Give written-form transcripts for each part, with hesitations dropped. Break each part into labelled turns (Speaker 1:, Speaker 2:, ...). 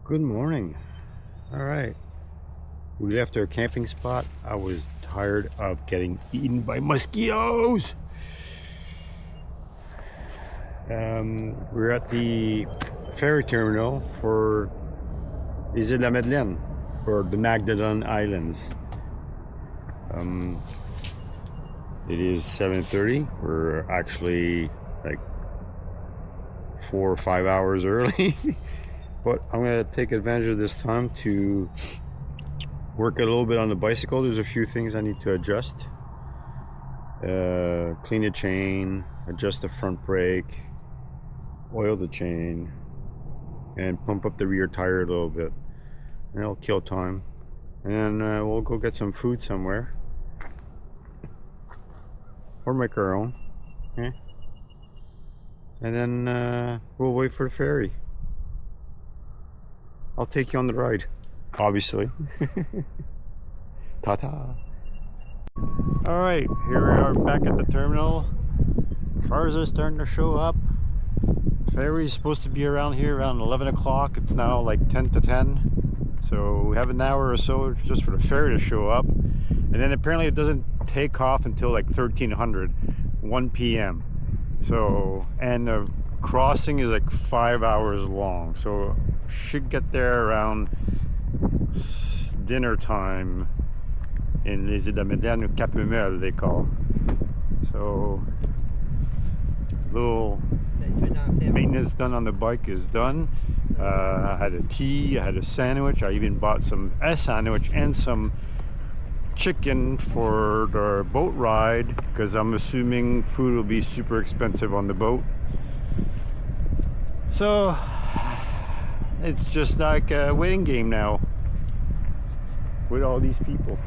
Speaker 1: Good morning. All right. We left our camping spot. I was tired of getting eaten by mosquitoes. We're at the ferry terminal for Îles de Madelaines, or the Magdalene Islands. It is 7:30. We're actually like 4 or 5 hours early. But I'm going to take advantage of this time to work a little bit on the bicycle. There's a few things I need to adjust. Clean the chain, adjust the front brake, oil the chain, and pump up the rear tire a little bit. And it'll kill time. And we'll go get some food somewhere. Or make our own. Okay? And then we'll wait for the ferry. I'll take you on the ride, obviously. Ta-ta. All right, here we are back at the terminal. Cars are starting to show up. Ferry is supposed to be around here around 11 o'clock. It's now like 10 to 10. So we have an hour or so just for the ferry to show up. And then apparently it doesn't take off until like 1300, 1 p.m. So, and the crossing is like 5 hours long. So should get there around dinner time in Les Îles de Madelaines, Cap-Humel they call. So little maintenance done on the bike is done. I had a tea, I had a sandwich, I even bought a sandwich and some chicken for the boat ride because I'm assuming food will be super expensive on the boat. So it's just like a waiting game now with all these people.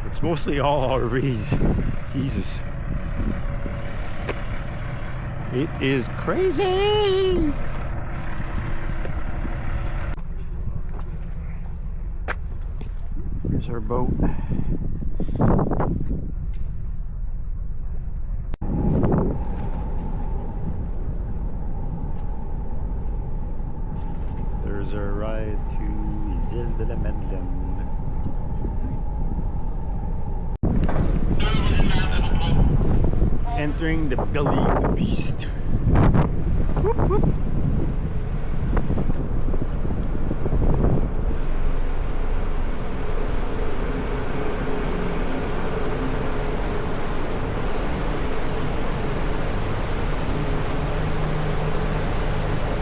Speaker 1: It's mostly all RVs. Jesus. It is crazy! Here's our boat. There's our ride to Îles de Madelaines. Entering the belly of the beast. Whoop, whoop.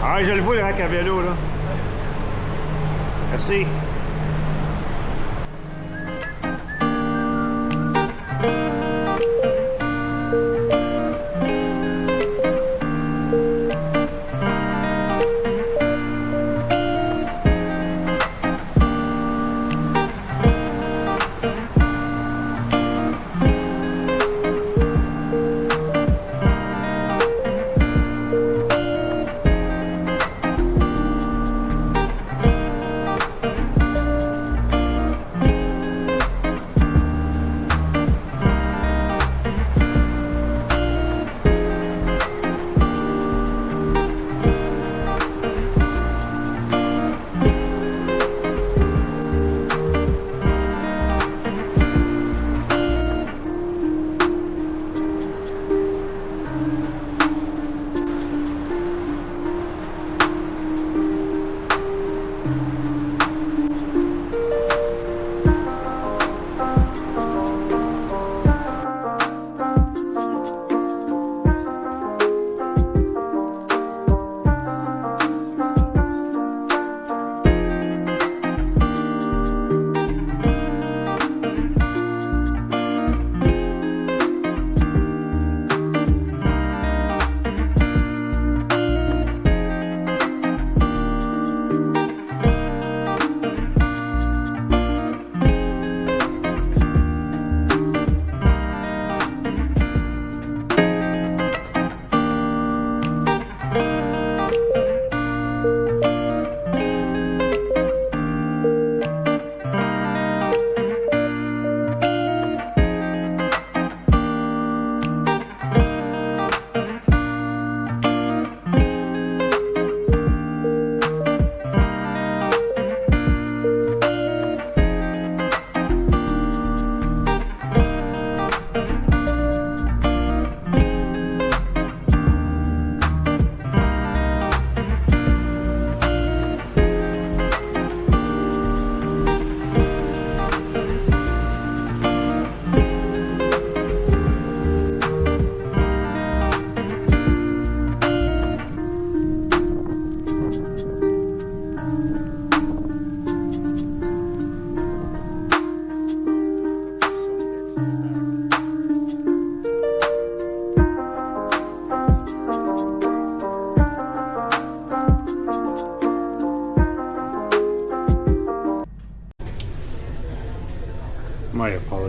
Speaker 1: Ah, je le vois le rack à vélo là. Merci.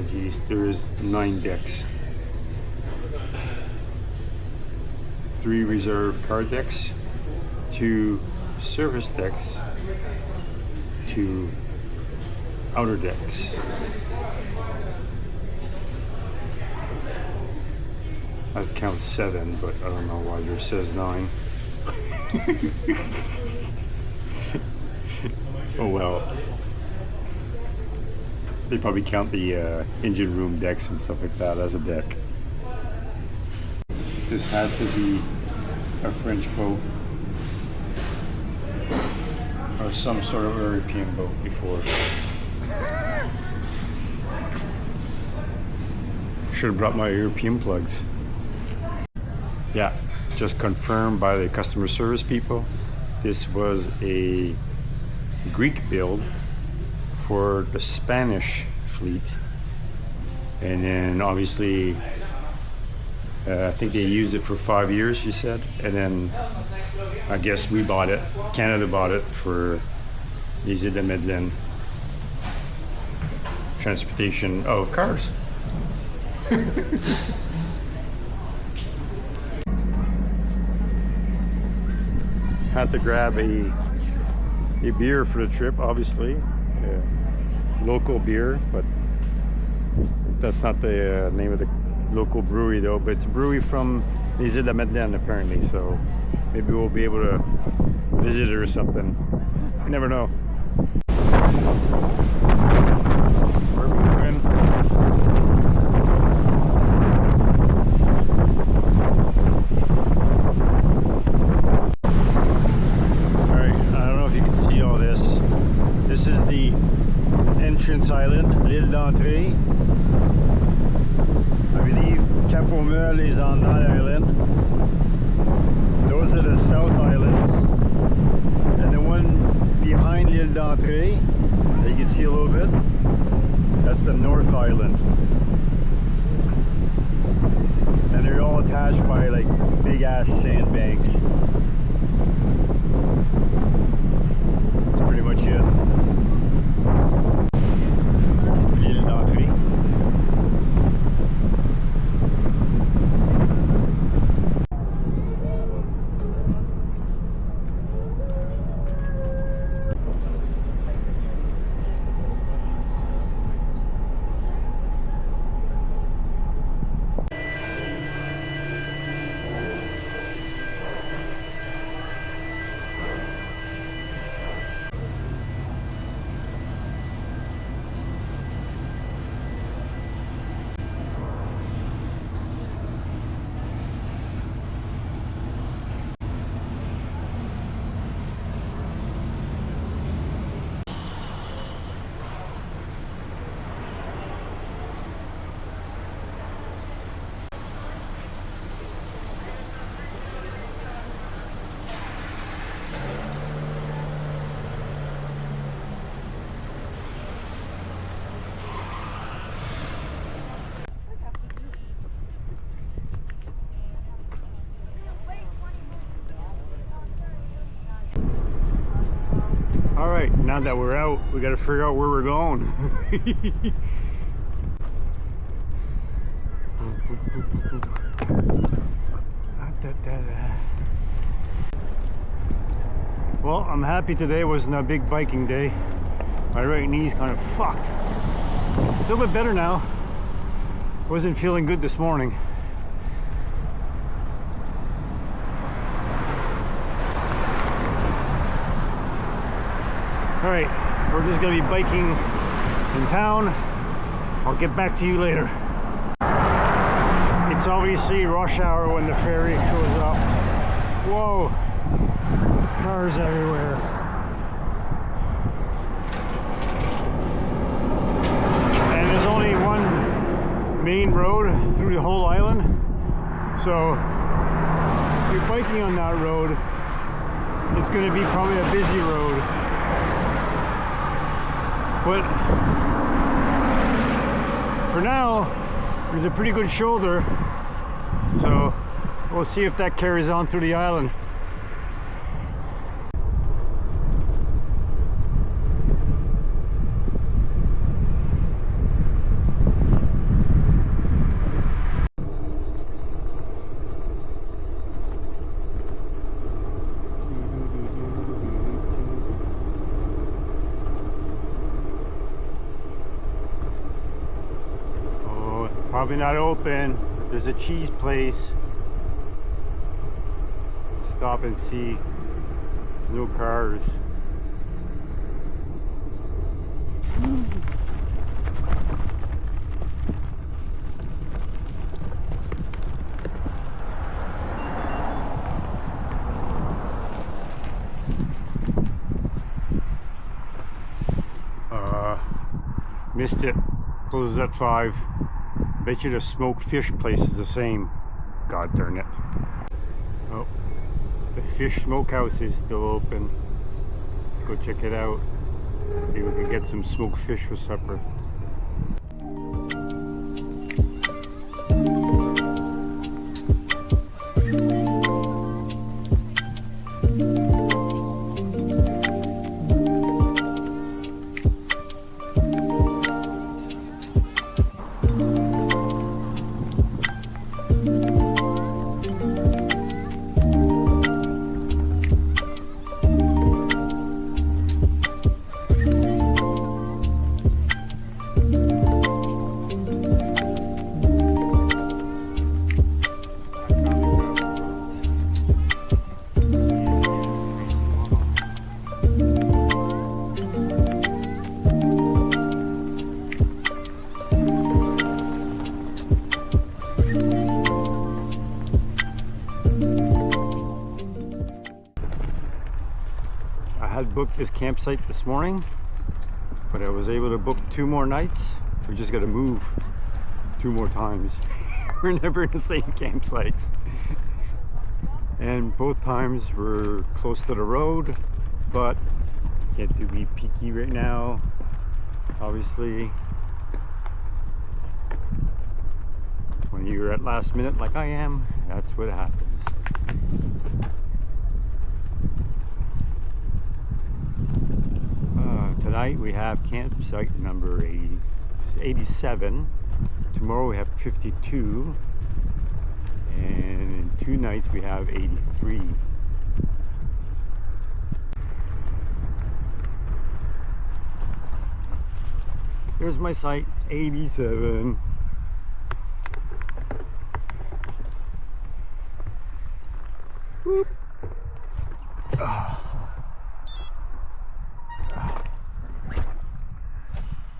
Speaker 1: apologies. There is 9 decks. 3 reserve card decks, 2 service decks, 2 outer decks. I'd count 7, but I don't know why there says 9. Oh well. They probably count the engine room decks and stuff like that as a deck. This had to be a French boat or some sort of European boat before. Should have brought my European plugs. Yeah, just confirmed by the customer service people. This was a Greek build for the Spanish fleet, and then obviously I think they used it for 5 years, she said, and then I guess we bought it, Canada bought it for Îles de Madelaines transportation of cars. Had to grab a beer for the trip, obviously, local beer, but that's not the name of the local brewery though, but it's a brewery from Îles de Madelaines apparently, so maybe we'll be able to visit it or something. You never know. We're moving. Alright, I don't know if you can see all this. This is the entrance island, l'île d'entrée. I believe Cap Meul is on that island. Those are the South Islands. And the one behind l'île d'entrée, you can see a little bit, that's the North Island. And they're all attached by like big ass sandbanks. That's pretty much it. L'île d'entrée. Alright, now that we're out, we gotta figure out where we're going. Well, I'm happy today wasn't a big biking day. My right knee's kind of fucked. A little bit better now. Wasn't feeling good this morning. Alright, we're just going to be biking in town. I'll get back to you later. It's obviously rush hour when the ferry shows up. Whoa! Cars everywhere. And there's only one main road through the whole island. So, if you're biking on that road, it's going to be probably a busy road. But for now, there's a pretty good shoulder, so we'll see if that carries on through the island. Probably not open. There's a cheese place. Stop and see. No cars. Missed it. Closes at 5. Bet you the smoked fish place is the same. God darn it. Oh, the fish smokehouse is still open. Let's go check it out. Maybe we can get some smoked fish for supper. Booked this campsite this morning, but I was able to book 2 more nights. We just got to move 2 more times. We're never in the same campsites, and both times we're close to the road, but can't be peaky right now, obviously. When you're at last minute like I am, that's what happens. Tonight we have campsite number 87. Tomorrow we have 52. And in 2 nights we have 83. There's my site, 87. Whoop.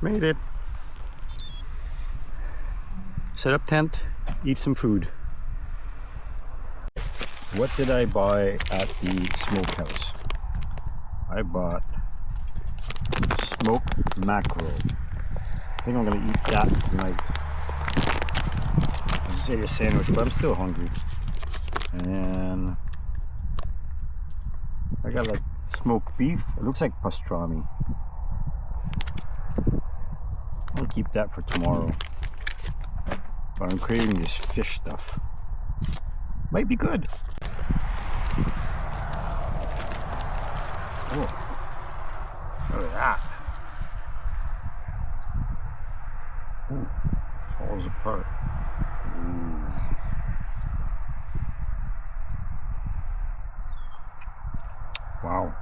Speaker 1: Made it. Set up tent, eat some food. What did I buy at the smokehouse? I bought smoked mackerel. I think I'm gonna eat that tonight. I just ate a sandwich, but I'm still hungry. And I got like smoked beef. It looks like pastrami. I'll keep that for tomorrow. But I'm craving this fish stuff. Might be good. Oh, look at that. Ooh, falls apart. Ooh. Wow.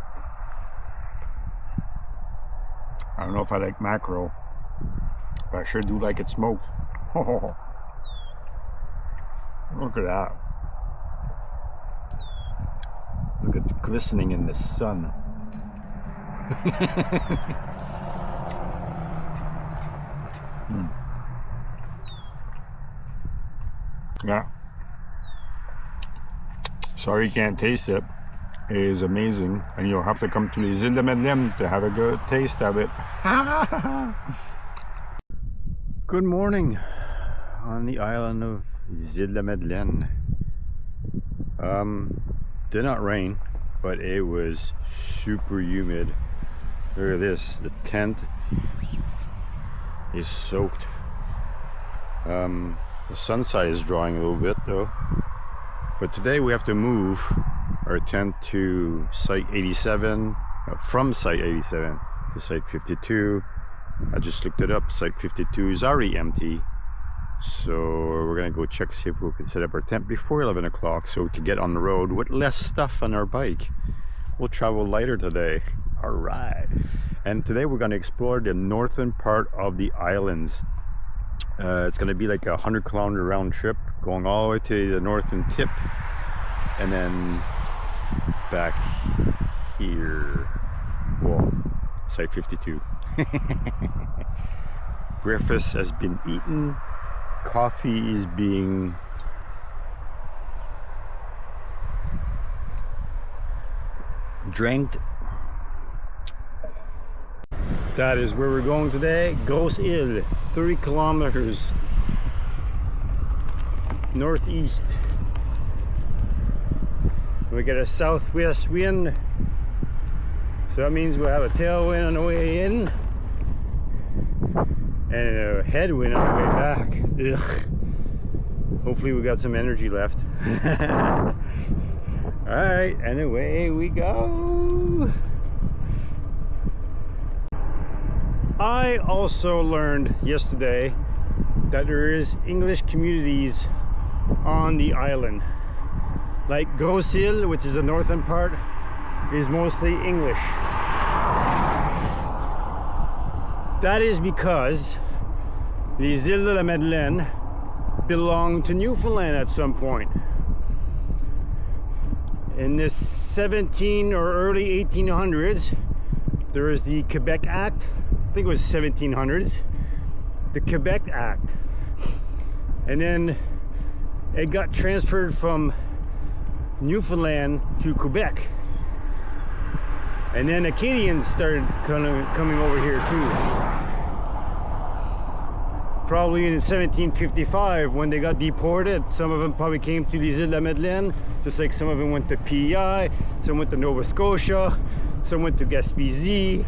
Speaker 1: I don't know if I like mackerel, but I sure do like it smoked. Oh, look at that. Look, it's glistening in the sun. Yeah. Sorry you can't taste it. It is amazing, and you'll have to come to les Îles de Madelaines to have a good taste of it. Good morning on the island of Îles de Madelaines. Did not rain, but it was super humid. Look at this, the tent is soaked. The sun side is drying a little bit though. But today we have to move our tent to site 87, from site 87 to site 52. I just looked it up, site 52 is already empty. So we're gonna go check, see if we can set up our tent before 11 o'clock so we can get on the road with less stuff on our bike. We'll travel lighter today. All right. And today we're gonna explore the northern part of the islands. It's going to be like a 100-kilometer round trip, going all the way to the northern tip, and then back here. Well, site 52. Breakfast has been eaten. Coffee is being drank. That is where we're going today. Îles, 30 kilometers northeast. We get a southwest wind, so that means we'll have a tailwind on the way in and a headwind on the way back. Ugh. Hopefully we got some energy left. Alright, and away we go. I also learned yesterday that there is English communities on the island. Like Îles, which is the northern part, is mostly English. That is because the Îles de la Madeleine belonged to Newfoundland at some point. In the 17 or early 1800s, there was the Quebec Act. I think it was 1700s, the Quebec Act, and then it got transferred from Newfoundland to Quebec, and then Acadians started coming over here too. Probably in 1755 when they got deported. Some of them probably came to les Îles de la Madeleine, just like some of them went to PEI, some went to Nova Scotia, some went to Gaspésie.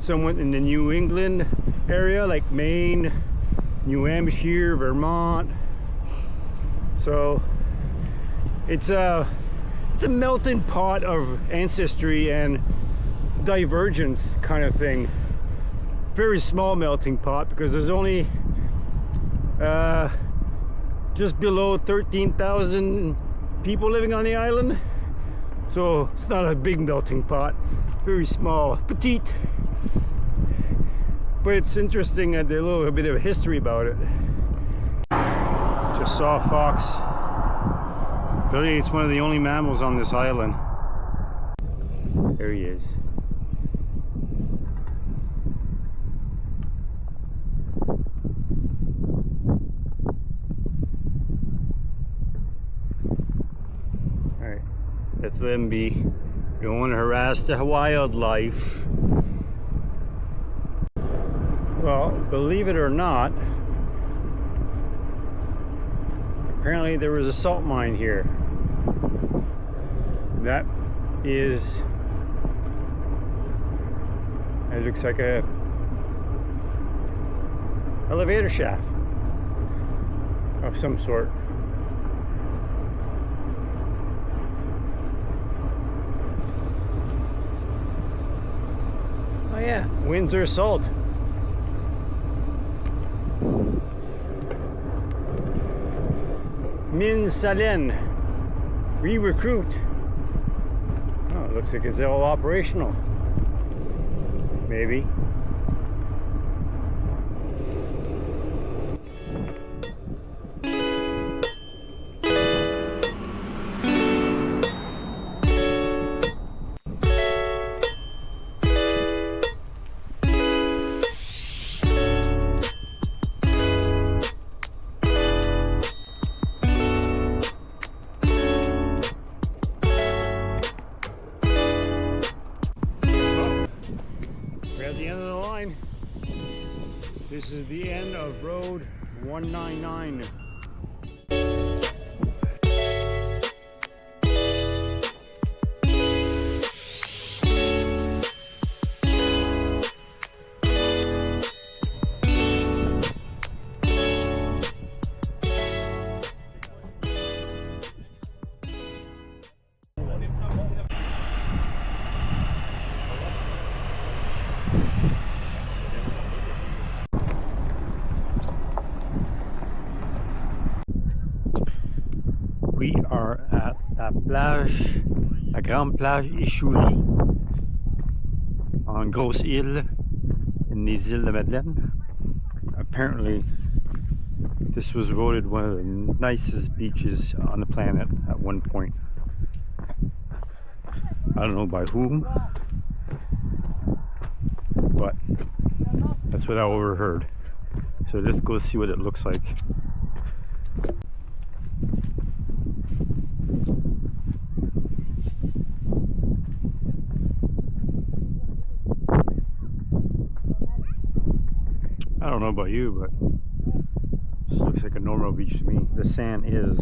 Speaker 1: Some went in the New England area, like Maine, New Hampshire, Vermont. So it's a melting pot of ancestry and divergence kind of thing. Very small melting pot, because there's only just below 13,000 people living on the island. So it's not a big melting pot, very small, petite. But it's interesting that there's a little bit of history about it. Just saw a fox. Apparently it's one of the only mammals on this island. There he is. Alright, let's let him be. Don't want to harass the wildlife. Well, believe it or not, apparently there was a salt mine here. That is, it looks like a elevator shaft of some sort. Oh yeah, Windsor Salt. Madelaines, re-recruit. Oh, it looks like it's all operational. Maybe. This is the end of Road 199. We are at la grande plage échouée on Grosse Île in the Îles de Madeleine. Apparently This was voted one of the nicest beaches on the planet at one point. I don't know by whom, but that's what I overheard. So let's go see what it looks like. I don't know about you, but this looks like a normal beach to me. The sand is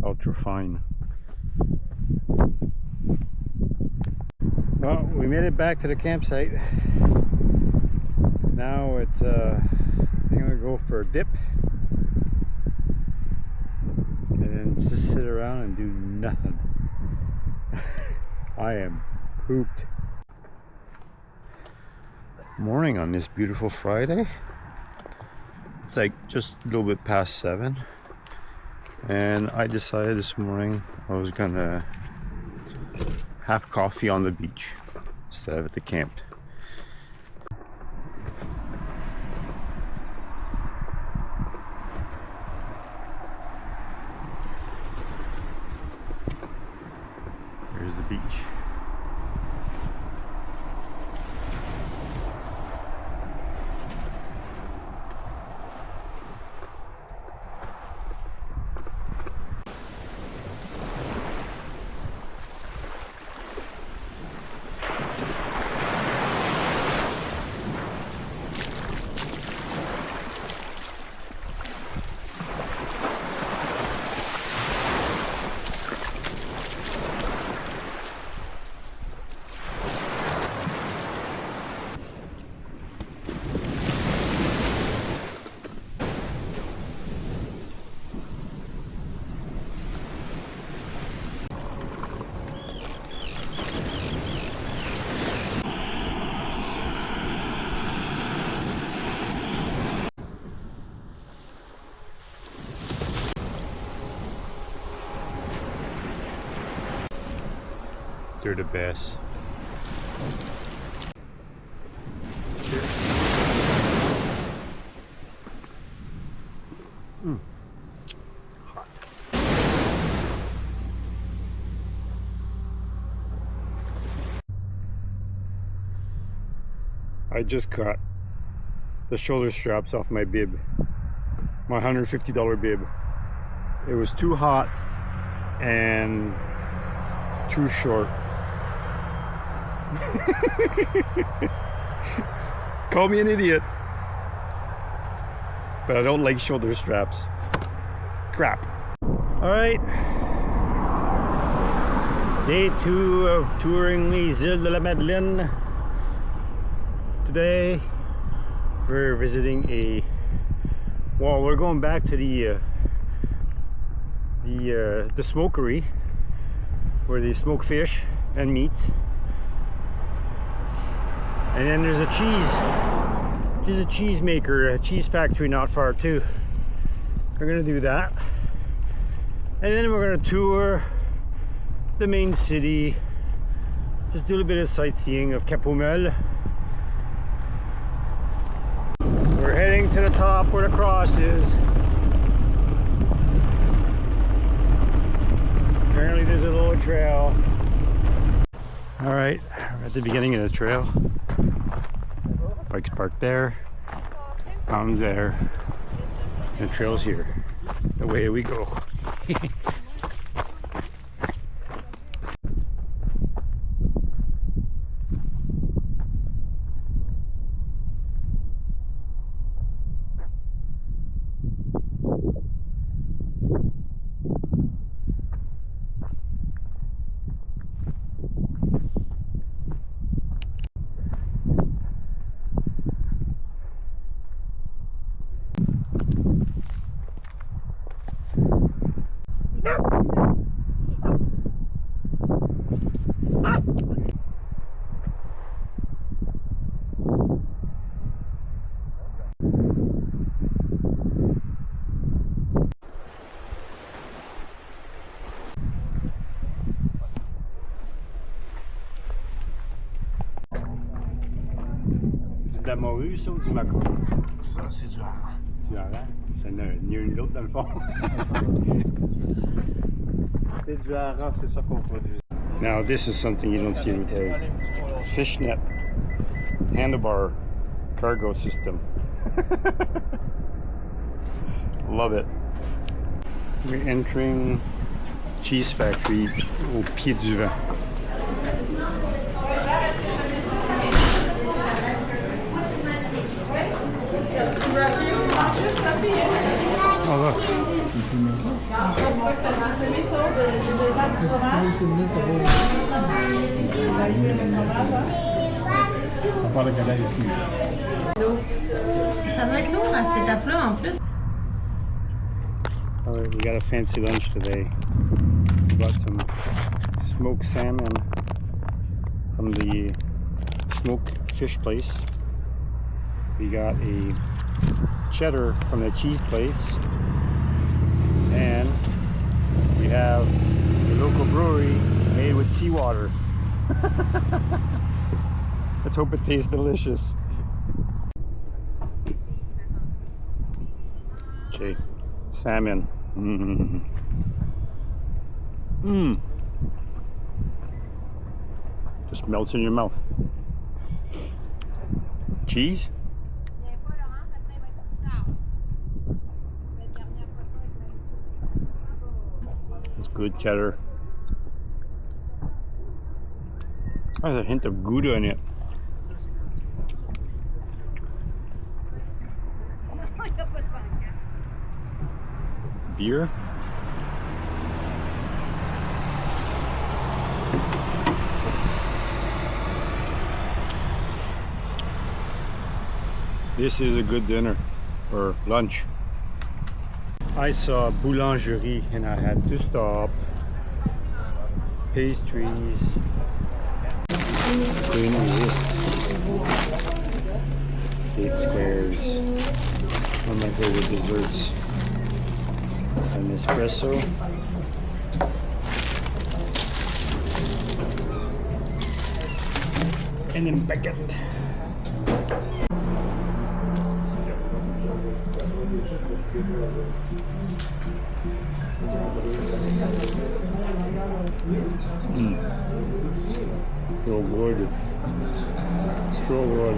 Speaker 1: ultra fine. Well, we made it back to the campsite. Now it's I'm gonna go for a dip and then just sit around and do nothing. I am pooped. Morning on this beautiful Friday. It's like just a little bit past 7, and I decided this morning I was gonna have coffee on the beach instead of at the camp. Here's the beach. They're the best. Hot. I just cut the shoulder straps off my bib, my $150 bib. It was too hot and too short. Call me an idiot, but I don't like shoulder straps. Crap. All right, day 2 of touring les Îles de la Madeleine. Today we're visiting we're going back to the smokery where they smoke fish and meats. And then there's a cheese maker, a cheese factory not far too. We're gonna do that. And then we're gonna tour the main city. Just do a little bit of sightseeing of Capomel. We're heading to the top where the cross is. Apparently there's a little trail. All right, we're at the beginning of the trail. Bike's parked there, fountain's there, and the trail's here. Away we go. la morue, ça, ou du maquereau?
Speaker 2: Ça, c'est du hareng.
Speaker 1: Du hareng? Ça n'a ni un ni l'autre, dans le fond.
Speaker 2: C'est du hareng, c'est ça qu'on produit.
Speaker 1: Now, this is something you don't see every day. Fishnet handlebar cargo system. Love it. We're entering cheese factory au pied du vent. Oh, look.
Speaker 3: Ça doit être lourd à cette étape-là en plus.
Speaker 1: All right, we got a fancy lunch today. We bought some smoked salmon from the smoked fish place. We got a cheddar from the cheese place. And we have a local brewery made with seawater. Let's hope it tastes delicious. Okay, salmon. Just melts in your mouth. Cheese. It's good cheddar. There's a hint of Gouda in it. Beer. This is a good dinner or lunch. I saw boulangerie and I had to stop. Pastries. Green wrist. 8 squares. One of my favorite desserts. An espresso. And a baguette. So good. So good.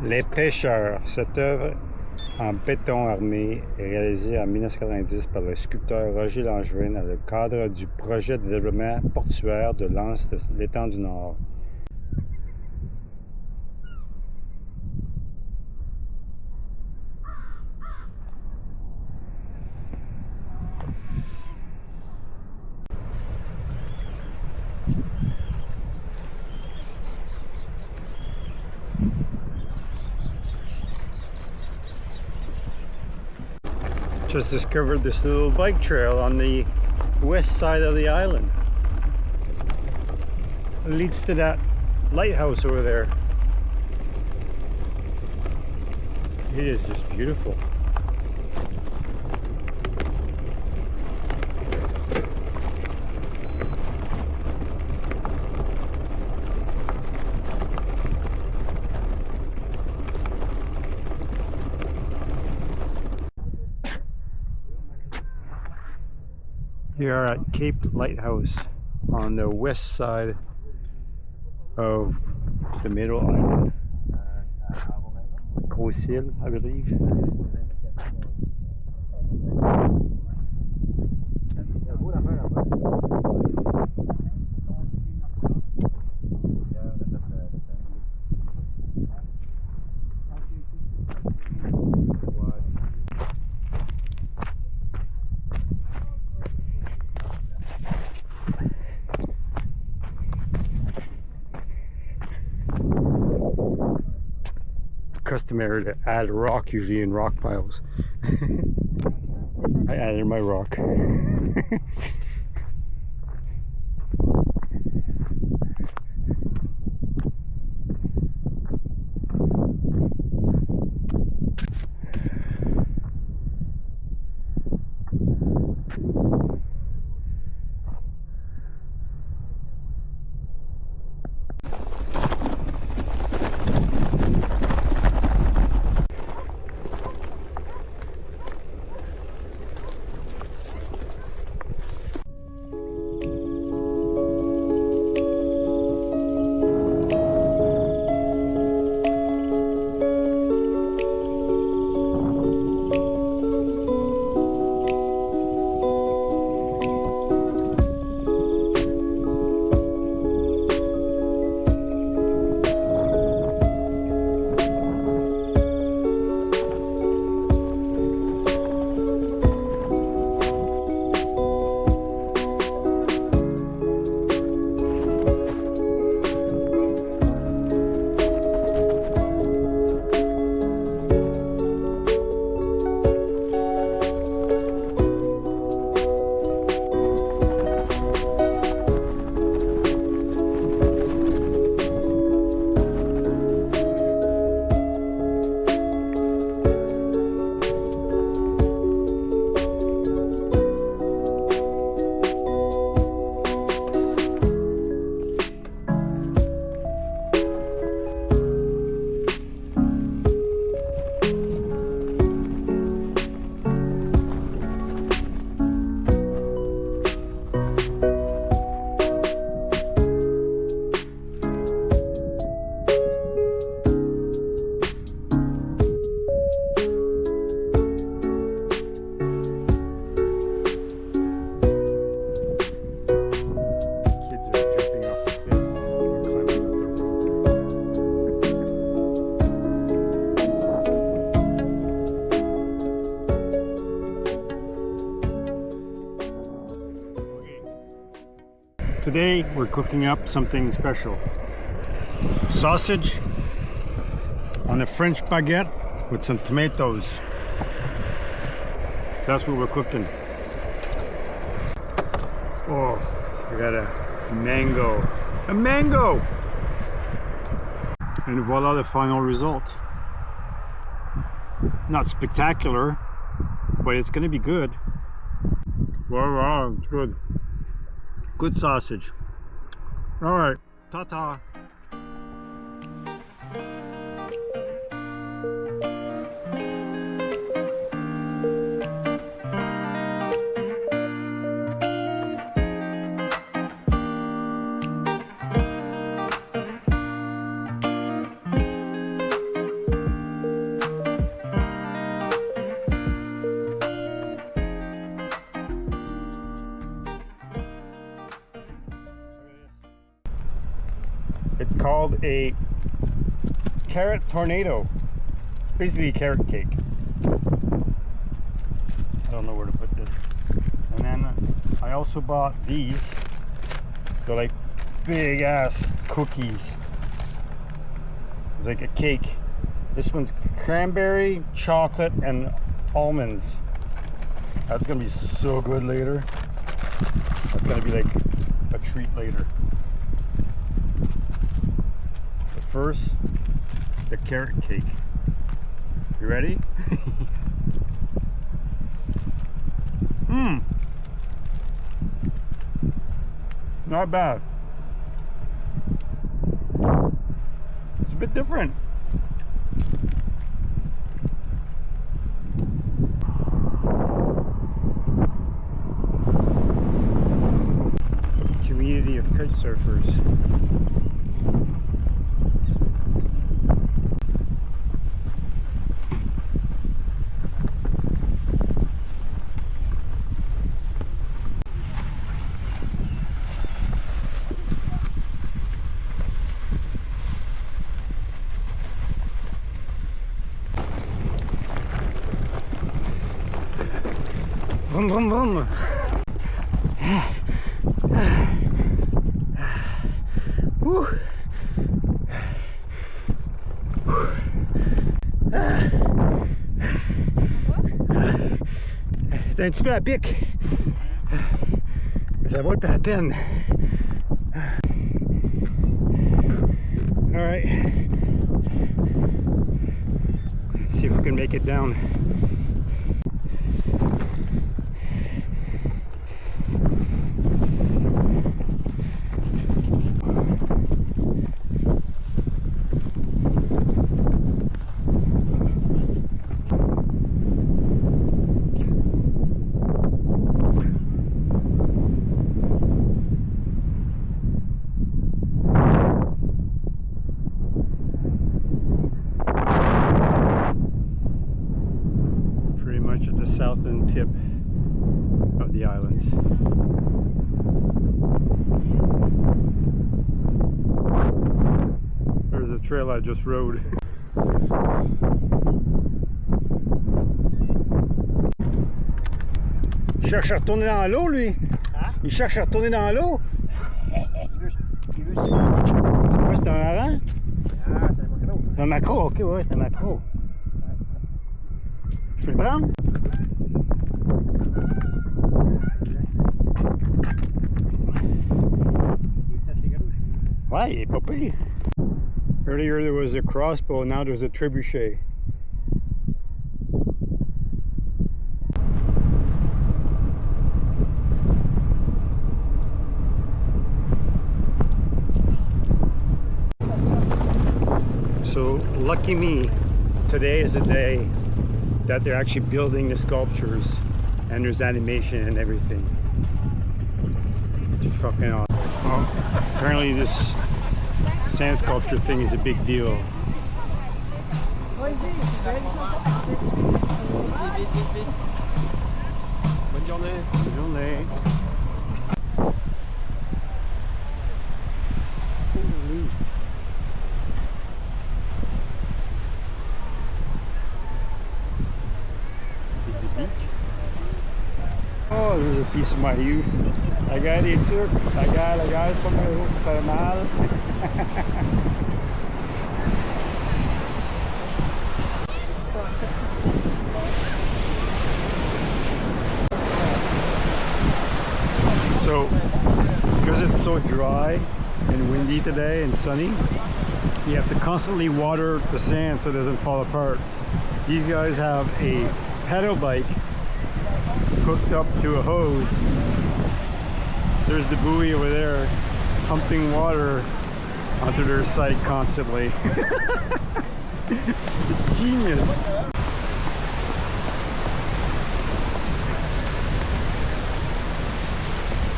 Speaker 1: Les pêcheurs. Cette œuvre en béton armé est réalisée en 1990 par le sculpteur Roger Langevin dans le cadre du projet de développement portuaire de l'Anse de l'étang du Nord. Just discovered this little bike trail on the west side of the island. It leads to that lighthouse over there. It is just beautiful. We are at Cape Lighthouse on the west side of the middle island. Îles, I believe. Customary to add rock usually in rock piles. I added my rock. Today we're cooking up something special. Sausage on a French baguette with some tomatoes. That's what we're cooking. Oh, I got a mango. A mango! And voila, the final result. Not spectacular, but it's gonna be good. Wow, it's good. Good sausage. All right, ta-ta. It's called a carrot tornado. It's basically a carrot cake. I don't know where to put this. And then I also bought these. They're like big ass cookies. It's like a cake. This one's cranberry, chocolate, and almonds. That's gonna be so good later. That's gonna be like a treat later. First, the carrot cake. You ready? Not bad. It's a bit different. Community of kite surfers. Vroom, vroom, vroom. Woo. C'est un petit peu à pic. Mais ça vaut la peine. Alright. See if we can make it down. At the southern tip of the islands. There's a trail I just rode. Il cherche à retourner dans l'eau, lui. Hein? Il cherche à retourner dans l'eau. C'est quoi, c'est un hareng?
Speaker 2: Ah, c'est un macro.
Speaker 1: Un macro, ok, ouais, c'est un macro. Je peux le prendre? Ouais, il est pas pire. Earlier there was a crossbow, now there's a trebuchet. So lucky me, today is the day that they're actually building the sculptures and there's animation and everything. It's fucking awesome. Well, apparently this sand sculpture thing is a big deal.
Speaker 2: Bonne journée.
Speaker 1: Bonne journée. Holy. Oh, this is a piece of my youth. La guerre des Turcs, la guerre, c'est pas mal, c'est pas mal. So, because it's so dry and windy today and sunny, you have to constantly water the sand so it doesn't fall apart. These guys have a pedal bike hooked up to a hose. There's the buoy over there pumping water onto their site constantly. It's genius.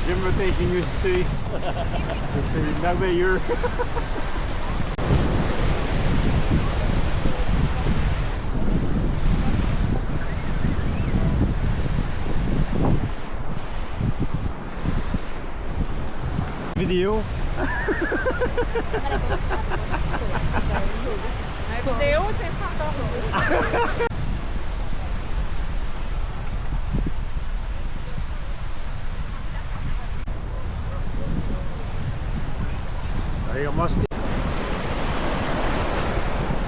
Speaker 1: J'aime votre ingéniosité. C'est merveilleux. Vidéo.
Speaker 3: Vidéo, c'est pas encore.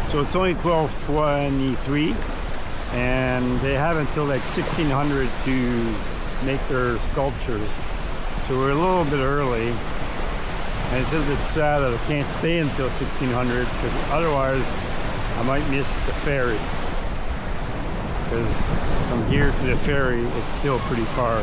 Speaker 1: So it's only 12:23 and they have until like 1600 to make their sculptures. So we're a little bit early. And it's a bit sad that I can't stay until 1600 because otherwise I might miss the ferry. Because from here to the ferry it's still pretty far.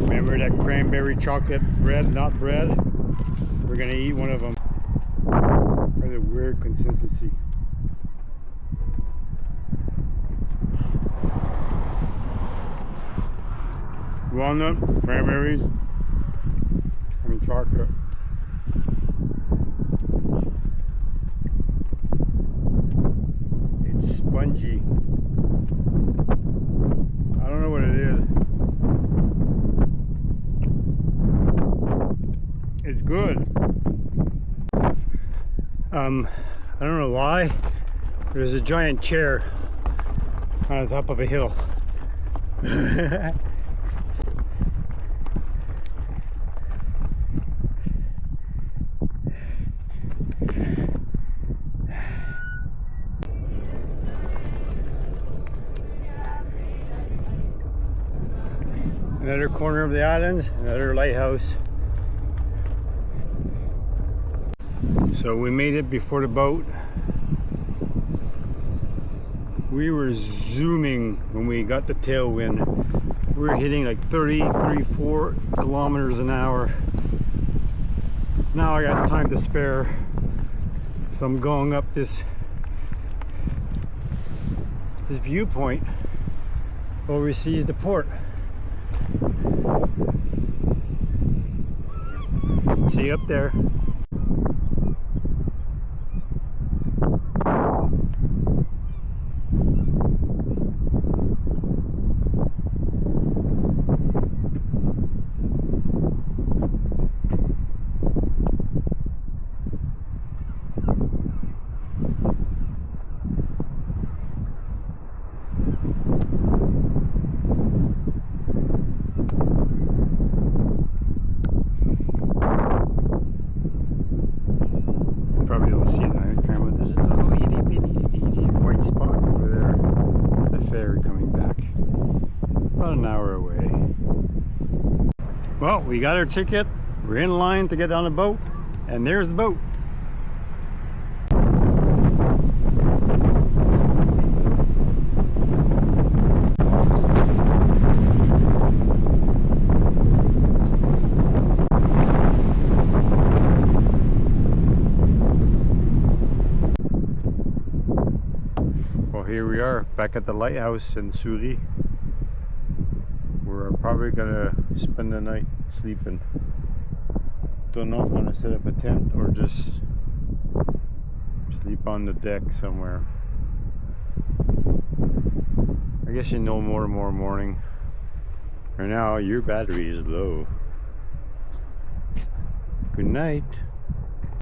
Speaker 1: Remember that cranberry chocolate bread, not bread? We're gonna eat one of them. What a weird consistency. Walnut, cranberries, and chocolate. It's spongy. I don't know what it is. It's good. I don't know why. There's a giant chair on the top of a hill. Another corner of the islands, another lighthouse. So we made it before the boat. We were zooming when we got the tailwind. We were hitting like 34 kilometers an hour. Now I got time to spare, so I'm going up this viewpoint overseas the port. See you up there. Probably don't see it on the camera. There's a little itty bitty white spot over there. It's the ferry coming back. About an hour away. Well, we got our ticket. We're in line to get on the boat. And there's the boat. Here we are back at the lighthouse in Souris. We're probably gonna spend the night sleeping. Don't know if I'm gonna set up a tent or just sleep on the deck somewhere. I guess you know more tomorrow morning. Right now your battery is low. Good night.